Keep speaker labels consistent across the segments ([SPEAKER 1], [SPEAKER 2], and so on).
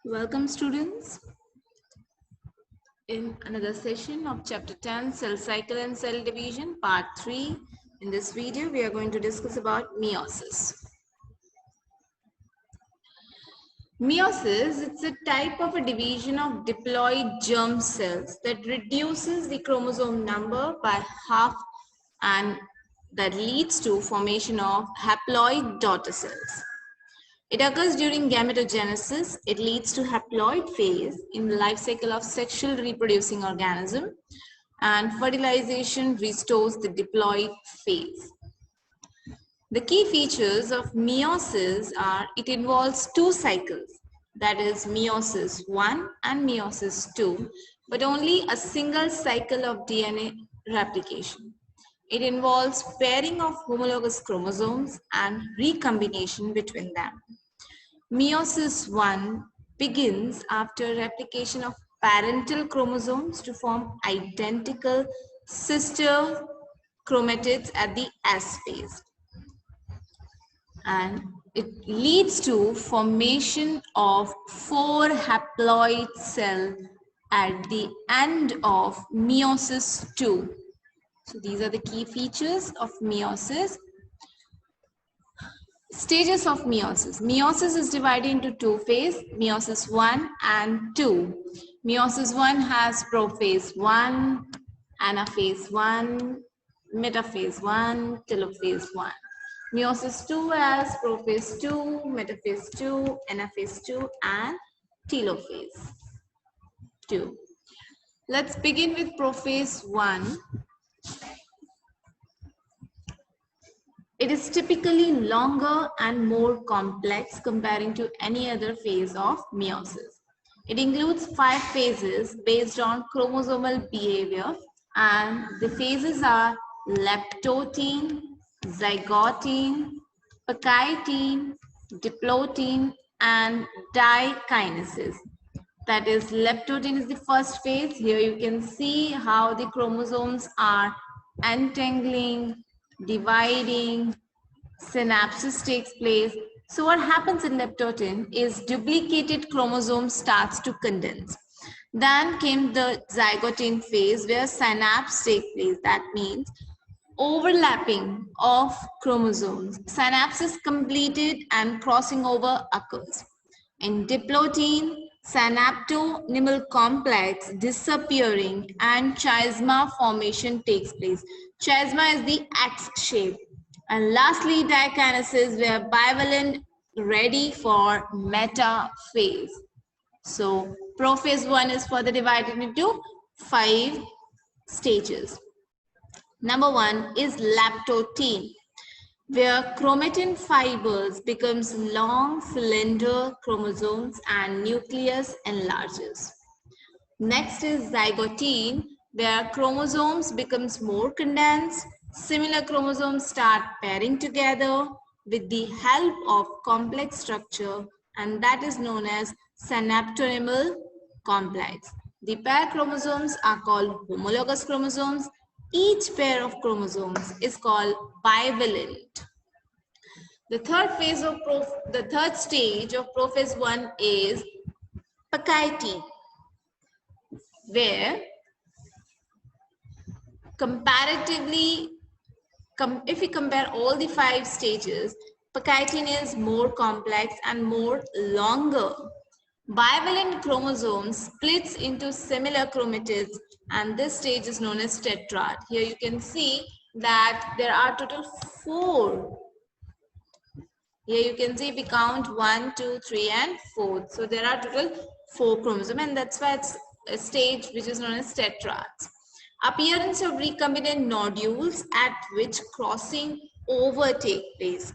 [SPEAKER 1] Welcome students in another session of chapter 10 cell cycle and cell division part 3. In this video we are going to discuss about meiosis. Meiosis, it's a type of a division of diploid germ cells that reduces the chromosome number by half and that leads to formation of haploid daughter cells. It occurs during gametogenesis. It leads to haploid phase in the life cycle of sexual reproducing organism, and fertilization restores the diploid phase. The key features of meiosis are it involves two cycles, that is meiosis 1 and meiosis 2, but only a single cycle of DNA replication. It involves pairing of homologous chromosomes and recombination between them. Meiosis 1 begins after replication of parental chromosomes to form identical sister chromatids at the S phase. And it leads to formation of 4 haploid cells at the end of meiosis 2. So these are the key features of meiosis. Stages of meiosis. Meiosis is divided into two phases, meiosis 1 and 2. Meiosis 1 has prophase 1, anaphase 1, metaphase 1, telophase 1. Meiosis 2 has prophase 2, metaphase 2, anaphase 2 and telophase 2. Let's begin with prophase 1. It is typically longer and more complex comparing to any other phase of meiosis. It includes 5 phases based on chromosomal behavior, and the phases are leptotin, zygotin, pachytene, diplotin, and dikinesis. That is, leptotin is the first phase. Here you can see how the chromosomes are untangling, dividing, synapses takes place. So what happens in leptotin is duplicated chromosome starts to condense. Then came the zygotin phase where synapse takes place. That means overlapping of chromosomes. Synapse is completed and crossing over occurs. In diplotin, synaptonymal complex disappearing and chiasma formation takes place. Chiasma is the X shape. And lastly, dikinesis, where bivalent ready for metaphase. So prophase 1 is further divided into 5 stages. Number 1 is leptotin, where chromatin fibers becomes long cylinder chromosomes and nucleus enlarges. Next is zygotin, where chromosomes becomes more condensed. Similar chromosomes start pairing together with the help of complex structure, and that is known as synaptonymal complex. The pair chromosomes are called homologous chromosomes. Each pair of chromosomes is called bivalent. The third stage of prophase 1 is pachytene, where comparatively, if we compare all the 5 stages, pachytene is more complex and more longer. Bivalent chromosome splits into similar chromatids, and this stage is known as tetrad. Here you can see that there are total 4. Here you can see we count 1, 2, 3 and 4. So there are total 4 chromosomes, and that's why it's a stage which is known as tetrads. Appearance of recombinant nodules at which crossing over takes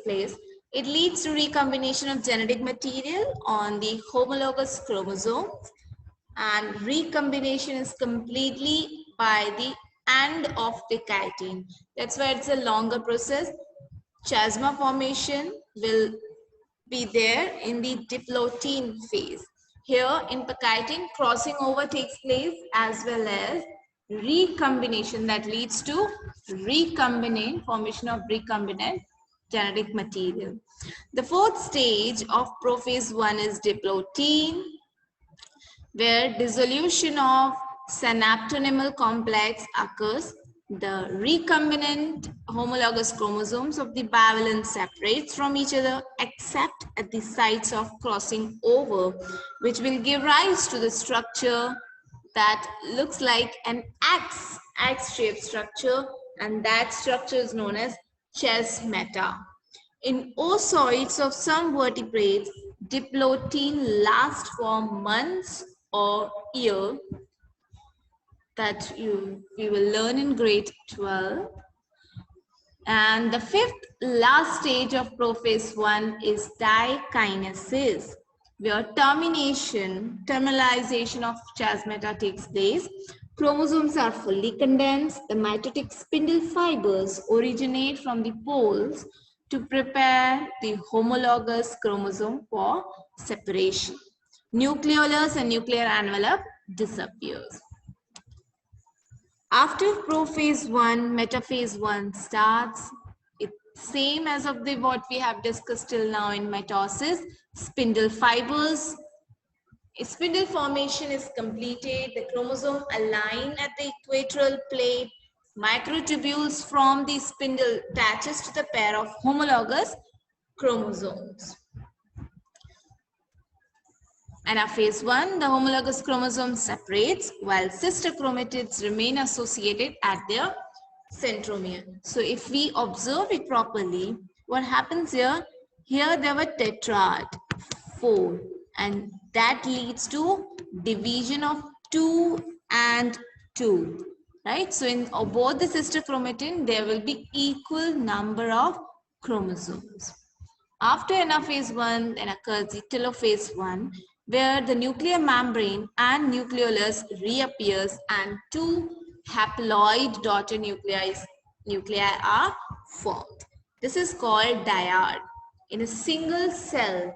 [SPEAKER 1] place. It leads to recombination of genetic material on the homologous chromosomes, and recombination is completely by the end of pachytene. That's why it's a longer process. Chiasma formation will be there in the diplotin phase. Here in pachytene, crossing over takes place as well as recombination that leads to recombinant, formation of recombinant genetic material. The fourth stage of prophase 1 is diplotin, where dissolution of synaptonymal complex occurs. The recombinant homologous chromosomes of the bivalent separates from each other except at the sites of crossing over, which will give rise to the structure that looks like an X-shaped structure, and that structure is known as chesmata. In oocytes of some vertebrates, diplotin lasts for months or year, that we will learn in grade 12. And the fifth last stage of prophase 1 is dikinesis, where terminalization of chasmata takes place. Chromosomes are fully condensed. The mitotic spindle fibers originate from the poles to prepare the homologous chromosome for separation. Nucleolus and nuclear envelope disappears. After prophase 1, metaphase 1 starts. It's same as of the what we have discussed till now in mitosis. Spindle fibers. Spindle formation is completed. The chromosome align at the equatorial plate. Microtubules from the spindle attaches to the pair of homologous chromosomes. Anaphase 1, the homologous chromosome separates while sister chromatids remain associated at their centromere. So if we observe it properly, what happens here? Here there were tetrad, 4, and that leads to division of 2 and 2, right? So in both the sister chromatin, there will be equal number of chromosomes. After anaphase 1, then occurs the telophase 1, where the nuclear membrane and nucleolus reappears and 2 haploid daughter nuclei are formed. This is called dyad. In a single cell,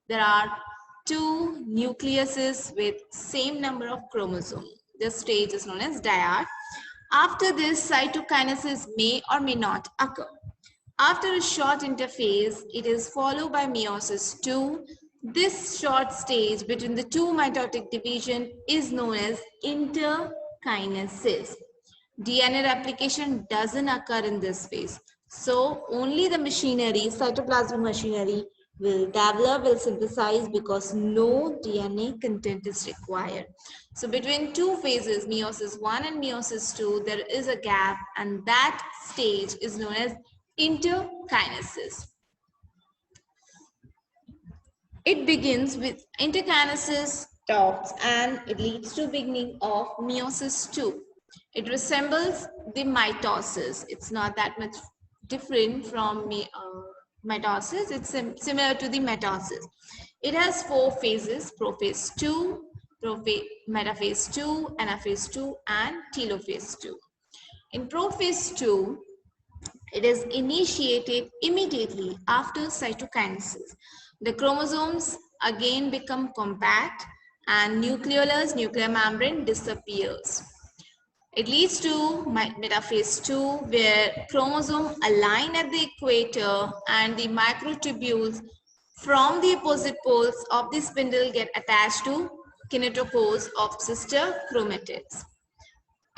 [SPEAKER 1] there are 2 nucleuses with same number of chromosomes. This stage is known as dyad. After this, cytokinesis may or may not occur. After a short interphase, it is followed by meiosis 2. This short stage between the two mitotic division is known as interkinesis. DNA replication doesn't occur in this phase. So only the machinery, cytoplasmic machinery, will develop, will synthesize, because no DNA content is required. So between two phases, meiosis 1 and meiosis 2, there is a gap, and that stage is known as interkinesis. It begins with interkinesis stops and it leads to beginning of meiosis 2. It resembles the mitosis. It's not that much different from mitosis. It's similar to the mitosis. It has 4 phases: prophase 2, metaphase 2, anaphase 2, and telophase 2. In prophase 2, it is initiated immediately after cytokinesis. The chromosomes again become compact and nucleolus, nuclear membrane disappears. It leads to metaphase 2, where chromosomes align at the equator and the microtubules from the opposite poles of the spindle get attached to kinetochores of sister chromatids.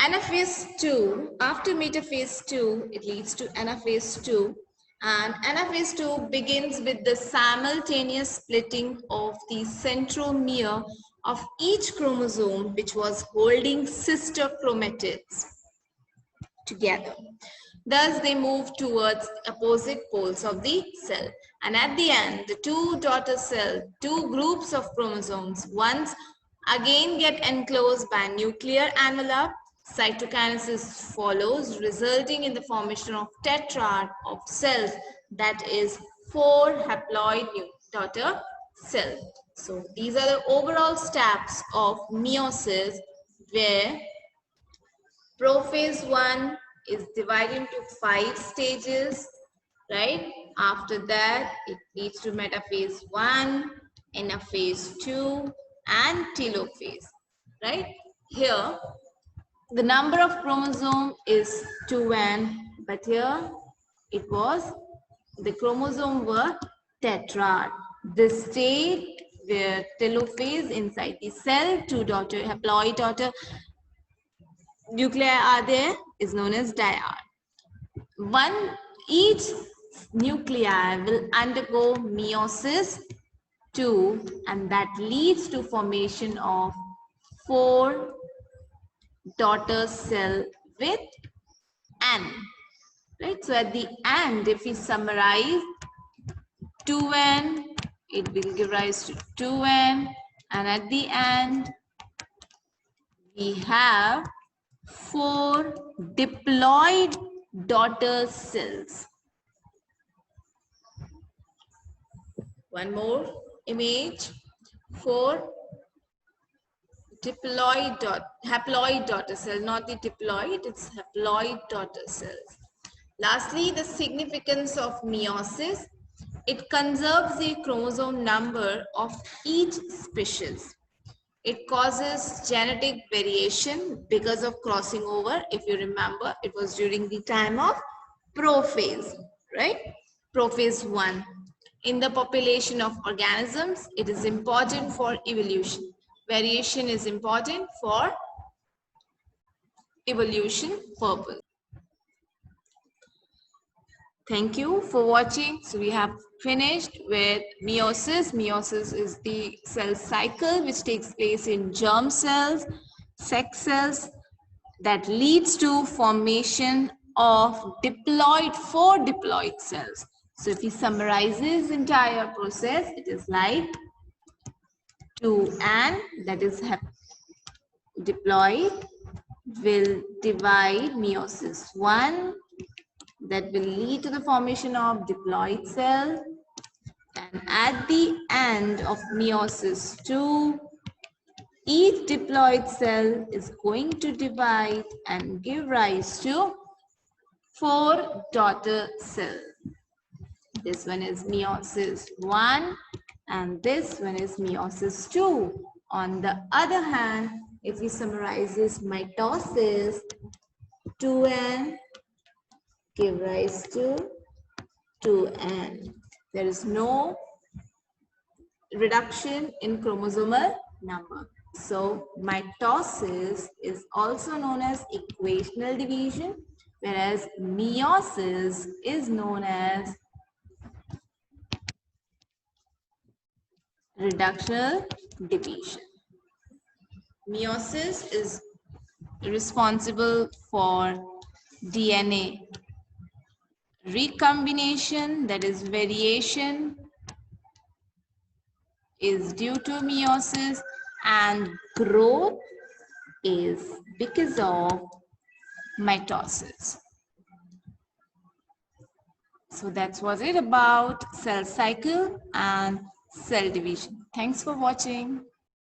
[SPEAKER 1] Anaphase 2, after metaphase 2, it leads to anaphase 2, and anaphase 2 begins with the simultaneous splitting of the centromere of each chromosome which was holding sister chromatids together. Thus, they move towards opposite poles of the cell. And at the end, the two daughter cells, two groups of chromosomes, once again get enclosed by nuclear envelope. Cytokinesis follows, resulting in the formation of tetrad of cells, that is 4 haploid daughter cells. So these are the overall steps of meiosis, where prophase 1 is divided into 5 stages, right? After that, it leads to metaphase 1, anaphase 2, and telophase, right? Here, the number of chromosome is 2n. But here it was, the chromosome were tetrad. The state where telophase inside the cell, two haploid daughter nuclei are there, is known as diad. Each nuclei will undergo meiosis 2, and that leads to formation of 4 daughter cell with N. Right? So at the end, if we summarize 2N, it will give rise to 2N, and at the end, we have 4 diploid daughter cells. One more image, 4 haploid daughter cell, not the diploid, it's haploid daughter cells. Lastly, the significance of meiosis. It conserves the chromosome number of each species. It causes genetic variation because of crossing over. If you remember, it was during the time of prophase, right? Prophase 1. In the population of organisms, it is important for evolution. Variation is important for evolution purpose. Thank you for watching. So we have finished with meiosis. Meiosis is the cell cycle which takes place in germ cells, sex cells, that leads to formation of 4 diploid cells. So if we summarize this entire process, it is like 2N, that is diploid, will divide meiosis 1, that will lead to the formation of diploid cell, and at the end of meiosis 2, each diploid cell is going to divide and give rise to 4 daughter cells. This one is meiosis 1 and this one is meiosis 2. On the other hand, if we summarize this mitosis, 2N give rise to 2N. There is no reduction in chromosomal number. So mitosis is also known as equational division, whereas meiosis is known as reductional division. Meiosis is responsible for DNA recombination, that is variation is due to meiosis, and growth is because of mitosis. So that's was it about cell cycle and cell division. Thanks for watching.